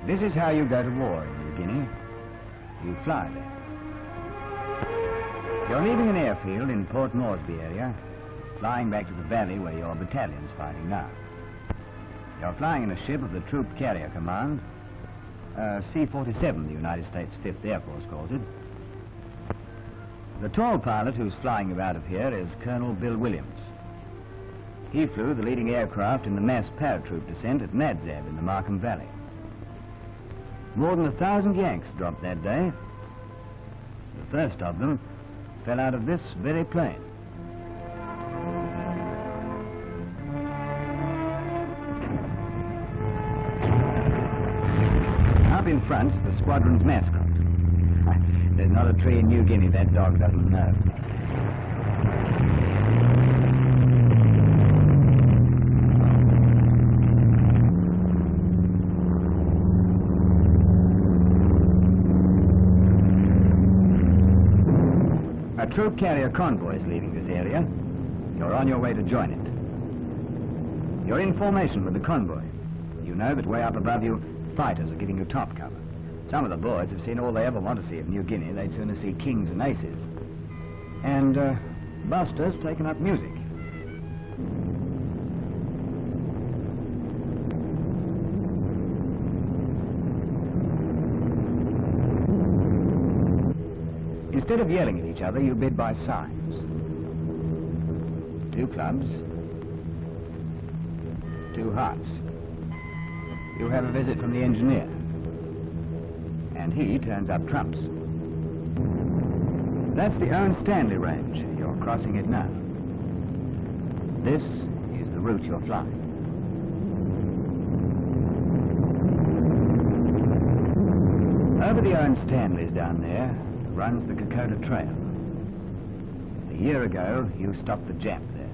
This is how you go to war in New Guinea. You fly there. You're leaving an airfield in Port Moresby area, flying back to the valley where your battalion's fighting now. You're flying in a ship of the Troop Carrier Command, C-47, the United States 5th Air Force calls it. The tall pilot who's flying you out of here is Colonel Bill Williams. He flew the leading aircraft in the mass paratroop descent at Nadzab in the Markham Valley. More than 1,000 Yanks dropped that day. The first of them fell out of this very plane. Up in front's the squadron's mascot. There's not a tree in New Guinea that dog doesn't know. A troop carrier convoy is leaving this area. You're on your way to join it. You're in formation with the convoy. You know that way up above you, fighters are giving you top cover. Some of the boys have seen all they ever want to see of New Guinea. They'd sooner see kings and aces. And Buster's taken up music. Instead of yelling at each other, you bid by signs. 2 clubs, 2 hearts. You have a visit from the engineer. And he turns up trumps. That's the Owen Stanley Range. You're crossing it now. This is the route you're flying. Over the Owen Stanleys down there runs the Kokoda Trail. A year ago, you stopped the Jap there.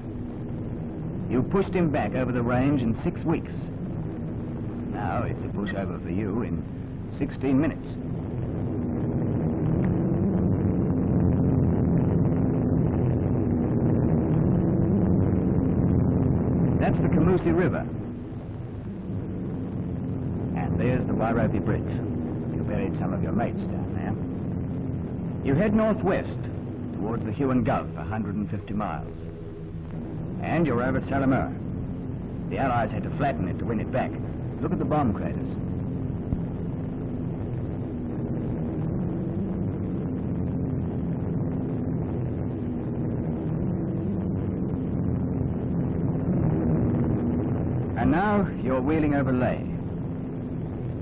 You pushed him back over the range in 6 weeks. Now it's a pushover for you in 16 minutes. That's the Kamusi River. And there's the Wairopi Bridge. You buried some of your mates down there. You head northwest towards the Huon Gulf, 150 miles. And you're over Salamoa. The Allies had to flatten it to win it back. Look at the bomb craters. And now you're wheeling over Leh.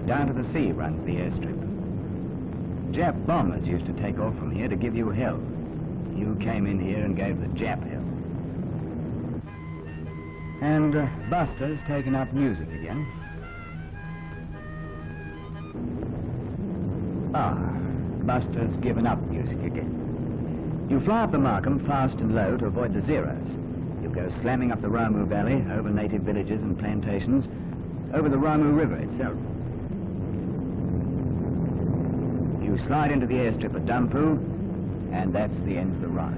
Down to the sea runs the airstrip. Jap bombers used to take off from here to give you hell. You came in here and gave the Jap hell. And Buster's taken up music again. Buster's given up music again. You fly up the Markham fast and low to avoid the Zeros. You go slamming up the Ramu Valley, over native villages and plantations, over the Ramu River itself. You slide into the airstrip at Dampu, and that's the end of the ride.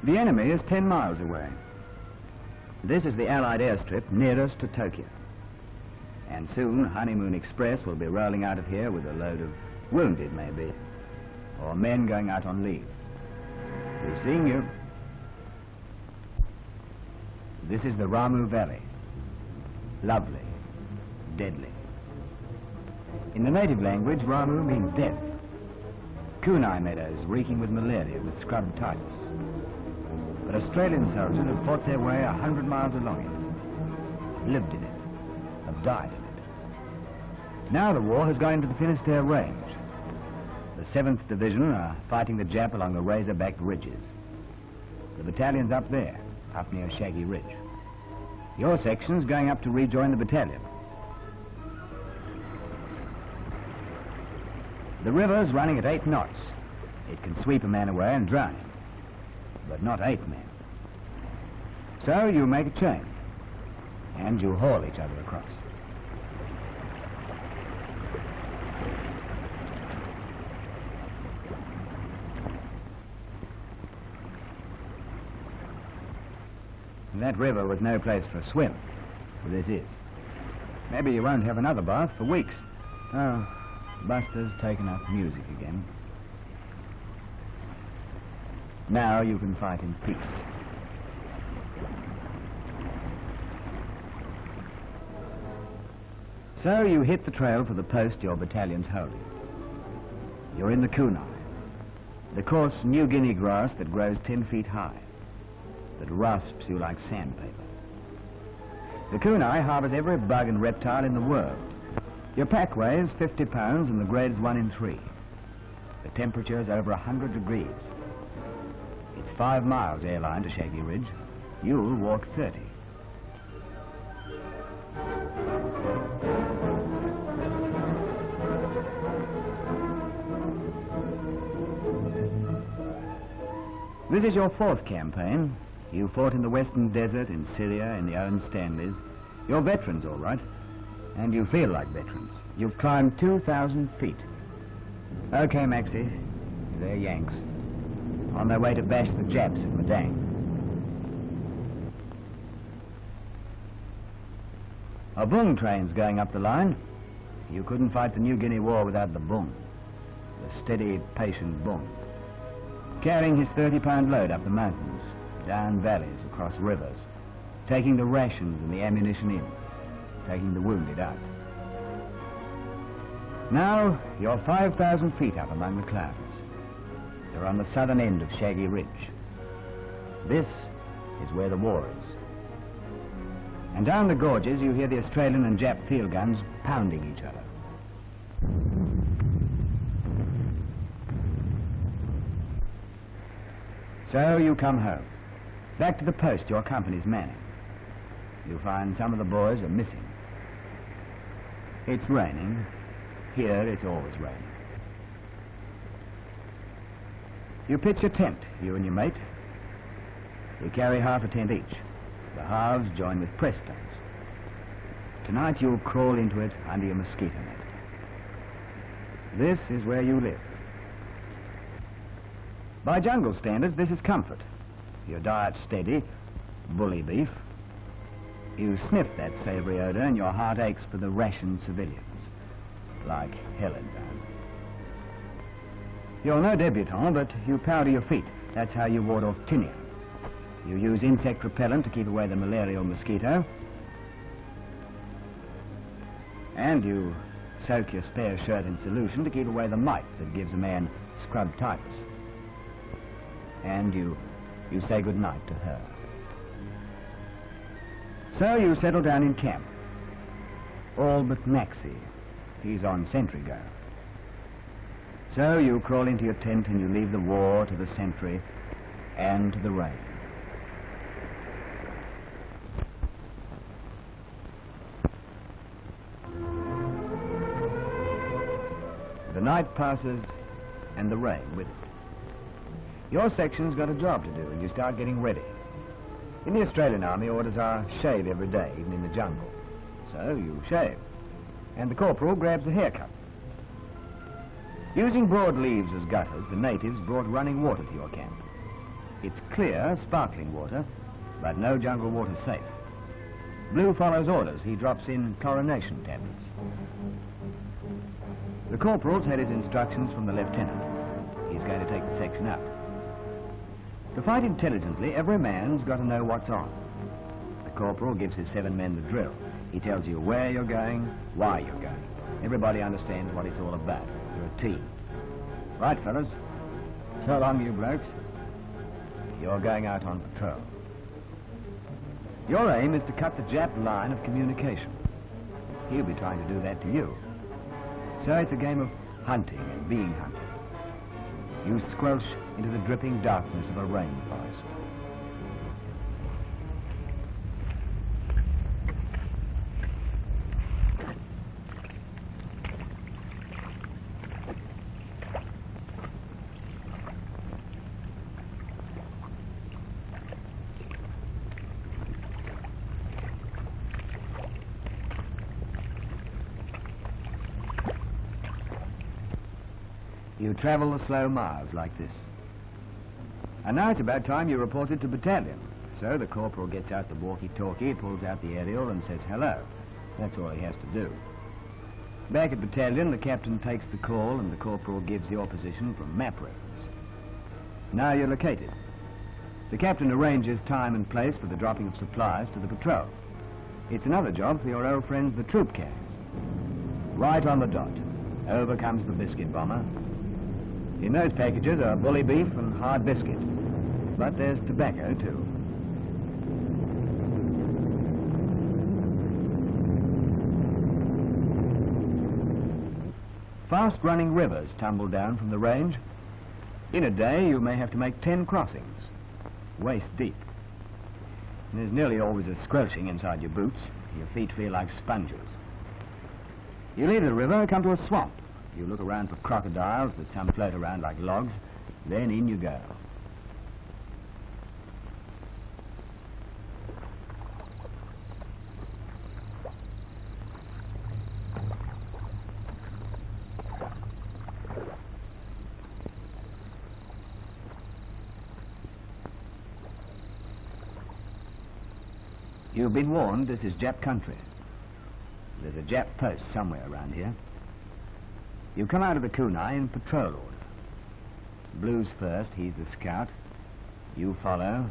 The enemy is 10 miles away. This is the Allied airstrip nearest to Tokyo. And soon Honeymoon Express will be rolling out of here with a load of wounded, maybe, or men going out on leave. We're seeing you. This is the Ramu Valley. Lovely, deadly. In the native language, Ramu means death. Kunai meadows reeking with malaria with scrub typhus. But Australian soldiers have fought their way 100 miles along it, lived in it, have died in it. Now the war has gone into the Finisterre Range. The 7th Division are fighting the Jap along the razor-backed ridges. The battalion's up there, up near Shaggy Ridge. Your section's going up to rejoin the battalion. The river's running at 8 knots. It can sweep a man away and drown him, but not 8 men. So you make a chain, and you haul each other across. That river was no place for a swim, but this is. Maybe you won't have another bath for weeks. Oh, Buster's taken up music again. Now you can fight in peace. So you hit the trail for the post your battalion's holding. You're in the Kunai, the coarse New Guinea grass that grows 10 feet high, that rasps you like sandpaper. The Kunai harbours every bug and reptile in the world. Your pack weighs 50 pounds and the grade's 1 in 3. The temperature's over 100 degrees. It's 5 miles airline to Shaggy Ridge. You'll walk 30. This is your 4th campaign. You fought in the Western Desert, in Syria, in the Owen Stanleys. You're veterans, all right. And you feel like veterans. You've climbed 2,000 feet. Okay, Maxie. They're Yanks. On their way to bash the Japs at Madang. A Bung train's going up the line. You couldn't fight the New Guinea War without the Bung. The steady, patient Bung. Carrying his 30-pound load up the mountains, down valleys, across rivers, taking the rations and the ammunition in, taking the wounded out. Now, you're 5,000 feet up among the clouds. You're on the southern end of Shaggy Ridge. This is where the war is. And down the gorges, you hear the Australian and Jap field guns pounding each other. So you come home, back to the post your company's manning. You find some of the boys are missing. It's raining. Here it's always raining. You pitch your tent, you and your mate. You carry half a tent each. The halves join with press stones. Tonight you'll crawl into it under your mosquito net. This is where you live. By jungle standards, this is comfort. Your diet's steady, bully beef. You sniff that savoury odour and your heart aches for the rationed civilians, like Helen does. You're no debutant, but you powder your feet. That's how you ward off tinea. You use insect repellent to keep away the malarial mosquito. And you soak your spare shirt in solution to keep away the mite that gives a man scrub typhus. And you say goodnight to her. So you settle down in camp. All but Maxie. He's on sentry go. So you crawl into your tent and you leave the war to the sentry and to the rain. The night passes and the rain with it. Your section's got a job to do and you start getting ready. In the Australian Army, orders are shave every day, even in the jungle. So you shave. And the corporal grabs a haircut. Using broadleaves as gutters, the natives brought running water to your camp. It's clear, sparkling water, but no jungle water's safe. Blue follows orders. He drops in chlorination tablets. The corporal's had his instructions from the lieutenant. He's going to take the section up. To fight intelligently, every man's got to know what's on. The corporal gives his 7 men the drill. He tells you where you're going, why you're going. Everybody understands what it's all about. You're a team. Right, fellas? So long, you blokes. You're going out on patrol. Your aim is to cut the Jap line of communication. He'll be trying to do that to you. So it's a game of hunting and being hunted. You squelch into the dripping darkness of a rainforest. You travel the slow miles like this. And now it's about time you reported to battalion. So the corporal gets out the walkie-talkie, pulls out the aerial and says hello. That's all he has to do. Back at battalion, the captain takes the call and the corporal gives your position from map reference. Now you're located. The captain arranges time and place for the dropping of supplies to the patrol. It's another job for your old friends, the troop cans. Right on the dot. Over comes the biscuit bomber. In those packages are bully beef and hard biscuit. But there's tobacco, too. Fast-running rivers tumble down from the range. In a day, you may have to make 10 crossings, waist deep. And there's nearly always a squelching inside your boots. Your feet feel like sponges. You leave the river, come to a swamp. You look around for crocodiles that some float around like logs. Then in you go. You've been warned this is Jap country. There's a Jap post somewhere around here. You come out of the kunai in patrol order. Blue's first, he's the scout. You follow.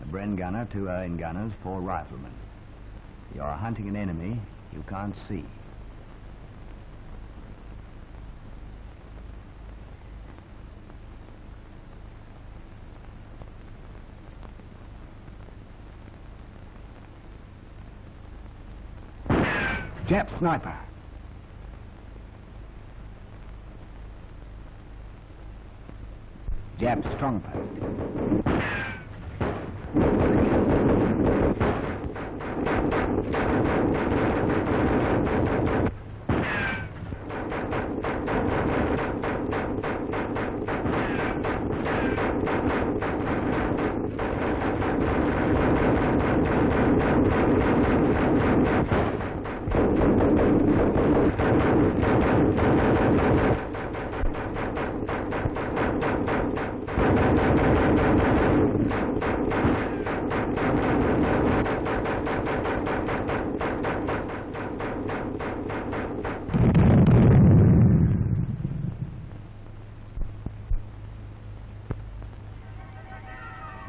A Bren gunner, 2 Owen gunners, 4 riflemen. You're hunting an enemy you can't see. Jap sniper. Jap strong post.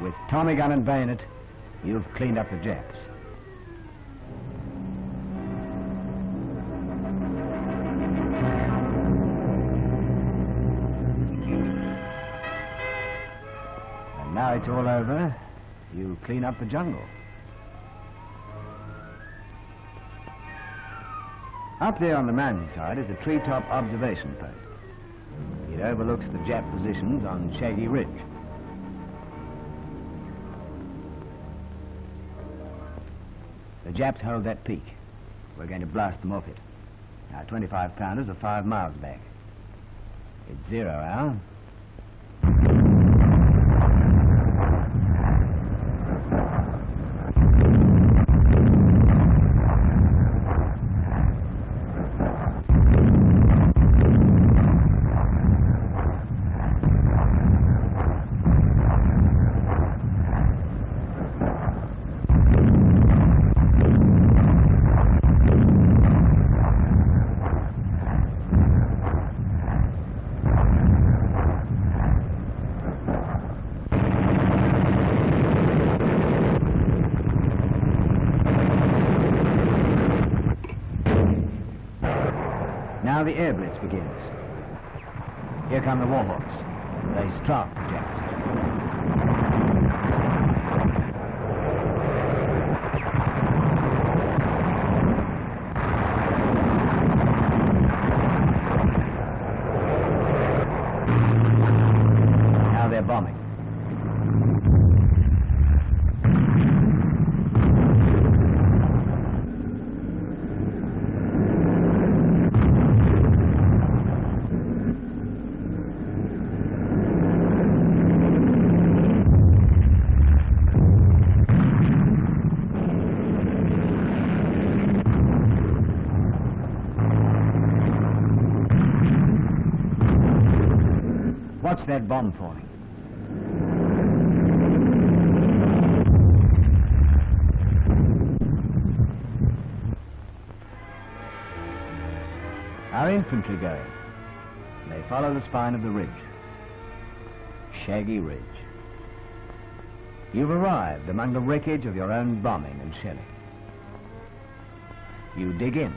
With Tommy gun and bayonet, you've cleaned up the Japs. And now it's all over, you clean up the jungle. Up there on the mountainside is a treetop observation post. It overlooks the Jap positions on Shaggy Ridge. The Japs hold that peak. We're going to blast them off it. Our 25-pounders are 5 miles back. It's 0, Al. Now the air blitz begins. Here come the Warhawks. They strike the Japs. Now they're bombing. Watch that bomb falling. infantry going. They follow the spine of the ridge. Shaggy Ridge. You've arrived among the wreckage of your own bombing and shelling. You dig in.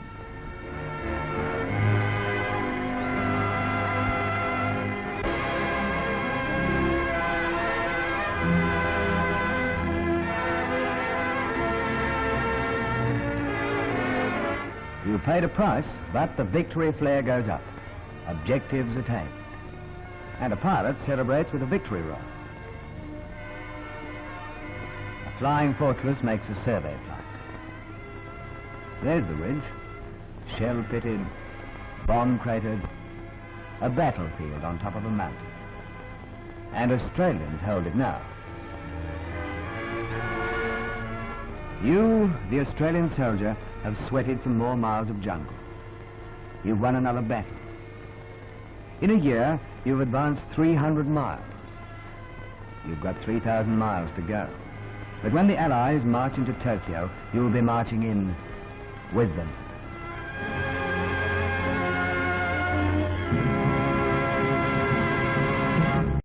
You paid a price, but the victory flare goes up. Objectives attained. And a pilot celebrates with a victory roll. A flying fortress makes a survey flight. There's the ridge, shell-pitted, bomb-cratered, a battlefield on top of a mountain. And Australians hold it now. You, the Australian soldier, have sweated some more miles of jungle. You've won another battle. In a year, you've advanced 300 miles. You've got 3,000 miles to go. But when the Allies march into Tokyo, you'll be marching in with them.